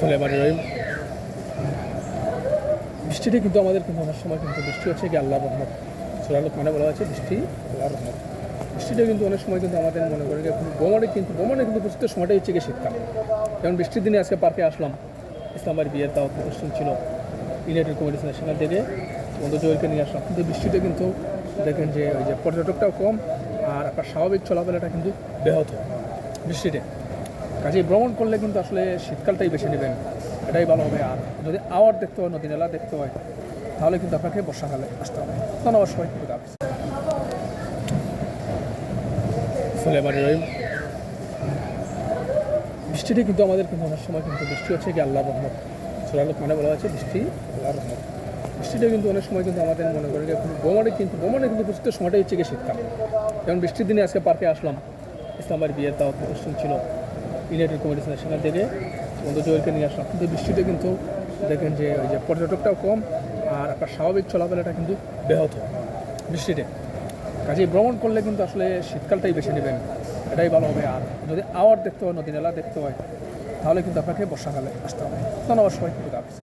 সোলেমানি রহিম। বৃষ্টিটা কিন্তু আমাদের কিন্তু অনেক সময় কিন্তু বৃষ্টি হচ্ছে কি আল্লাহর রহমত। সূরা লুকমানে বলা হয়েছে বৃষ্টি আল্লাহর রহমত। বৃষ্টিটা কিন্তু অনেক সময় কিন্তু আমাদের মনে করি ভ্রমণে কিন্তু প্রচুর সময়টাই হচ্ছে গিয়ে শীতকাল। যেমন বৃষ্টির দিনে আজকে পার্কে আসলাম, ইসলামের বিয়ের দাওয়াত অনুষ্ঠান ছিল, ইউনাইটেড কমিউনিটি সেখান থেকে বন্ধু জয়েলকে নিয়ে আসলাম। কিন্তু বৃষ্টিতে কিন্তু দেখেন যে ওই যে পর্যটকটাও কম আর আপনার স্বাভাবিক চলাফেরাটা কিন্তু ব্যাহত বৃষ্টিতে। কাজেই ভ্রমণ করলে কিন্তু আসলে শীতকালটাই বেছে নেবেন, এটাই ভালো হবে। আর যদি আওয়ার দেখতে হয়, নদী নালা দেখতে হয়, তাহলে কিন্তু আপনাকে বর্ষাকালে আসতে হবে। ধন্যবাদ সবাই। সোলেমানি রহিম। বৃষ্টিটা কিন্তু আমাদের কিন্তু অনেক সময় কিন্তু বৃষ্টি হচ্ছে কি আল্লাহর রহমত। সূরা লুকমানে বলা হয়েছে বৃষ্টি আল্লাহর রহমত। বৃষ্টিটা কিন্তু অনেক সময় কিন্তু আমাদের মনে করি ভ্রমণে কিন্তু প্রচুর সময়টাই হচ্ছে গিয়ে শীতকাল। যেমন বৃষ্টির দিনে আজকে পার্কে আসলাম, ইসলামের বিয়ের দাওয়াত অনুষ্ঠান ছিল, ইউনাইটেড কমিউনিটি সেখান থেকে বন্ধু জয়েলকে নিয়ে আসলাম। কিন্তু বৃষ্টিতে কিন্তু দেখেন যে ওই যে পর্যটকটাও কম আর আপনার স্বাভাবিক চলাফেরাটা কিন্তু ব্যাহত বৃষ্টিতে। কাজেই ভ্রমণ করলে কিন্তু আসলে শীতকালটাই বেছে নেবেন, এটাই ভালো হবে। আর যদি আওয়ার দেখতে হয়, নদী নালা দেখতে হয়, তাহলে কিন্তু আপনাকে বর্ষাকালে আসতে হবে। ধন্যবাদ সবাই।